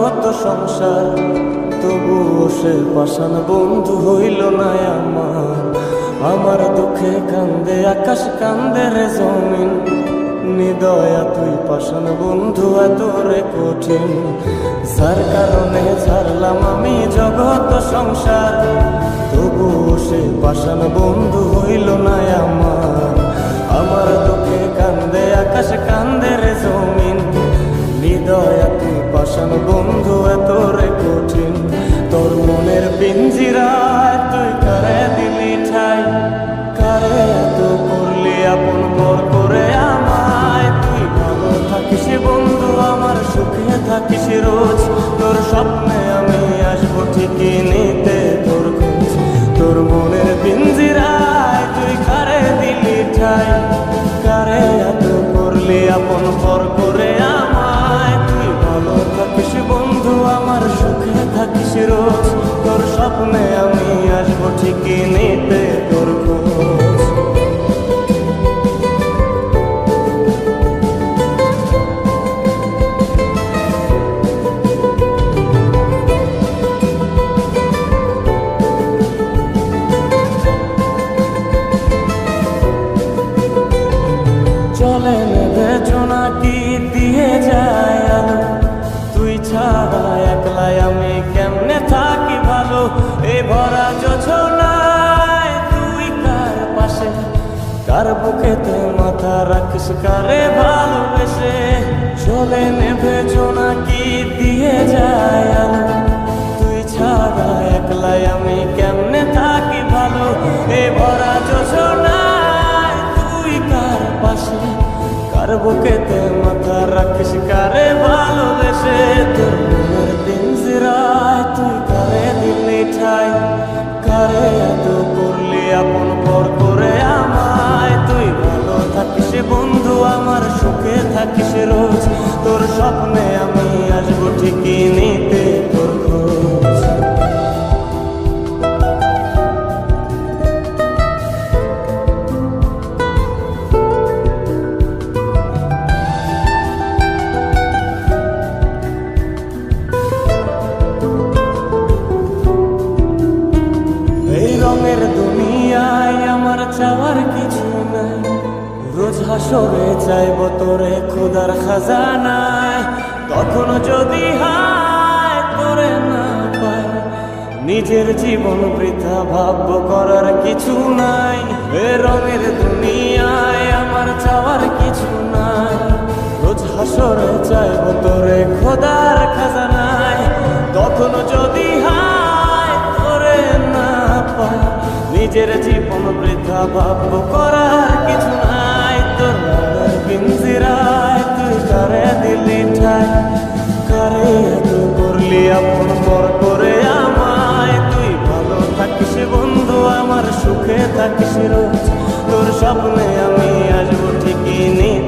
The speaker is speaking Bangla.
জগৎ সংসার, তবুও সে পাষাণ বন্ধু হইল না আমার। আমার দুঃখে কান্দে আকাশ, কান্দে রে জমিন, নিদয়া তুই পাষাণ বন্ধু এত রে কঠিন। যার কারণে ছাড়লাম আমি জগৎ সংসার, তবুও সে পাষাণ বন্ধু হইল না আমার। আমার দুঃখে কান্দে আকাশ, কান্দে রে জমিন, নিদয়া তুই পাষাণ বন্ধু এত রে কঠিন। তোর মনের পিঞ্জিরায় তুই কারে দিলি ঠাই, কারে এত করলি আপন পর করে আমায়। তুই ভালো থাকিস বন্ধু আমার, সুখে থাকিস রোজ, তোর স্বপ্নে আমি আসবো ঠিকই নিতে তোর খোঁজ। তোর মনের পিঞ্জিরায় তুই কারে দিলি ঠাই, কারে এত করলি আপন পর করে আমায়। তুই ভালো থাকিস বন্ধু আমার, সুখে থাকিস রোজ, তোর স্বপ্নে আমি আসবো ঠিকই নিতে তোর খোঁজ। চলে নেবে জোনাকি দিয়ে যায় আলো, তুই ছাড়া একলাই আমি কেমনে থাকি ভালো। এই ভরা যোছনায় তুই কার পাশে, কার বুকেতে মাথা রাখিস কারে ভালোবেসে। চলে নেবে জোনাকি দিয়ে যায় আলো, তুই ছাড়া একলাই আমি কেমনে থাকি ভালো। এই ভরা যোছনায় তুই কার পাশে, কার বুকেতে মাথা রাখিস কারে ভালোবেসে। তোর মনের পিঞ্জিরায় তুই কারে দিলি ঠাই, কারে এত করলি আপন পর করে আমায়। তুই ভালো থাকিস বন্ধু আমার, সুখে থাকিস রোজ, তোর স্বপ্নে আমি আসবো ঠিকই নিতে তোর খোঁজ। রঙের দুনিয়ায় আমার চাওয়ার কিছু নাই, রোজ হাসরে চাইব তোরে খোদার খাজানায়। কখনো যদি হায় তোরে না পাই, নিজের জীবন বৃথা ভাবব করার কিছু নাই। এ রঙের দুনিয়ায় আমার চাওয়ার কিছু নাই, রোজ হাসরে চাইব তোরে খোদার খাজানায়। কখনো যদি হায় তোরে না পাই, নিজের জীবন বৃথা ভাবব করার কিছু নাই। তোর মনের পিঞ্জিরায় তুই কারে দিলি ঠাই, কারে এত করলি আপন পর করে আমায়। তুই ভালো থাকিস বন্ধু আমার, সুখে থাকিস রোজ, তোর স্বপ্নে আমি আসবো ঠিকই নিতে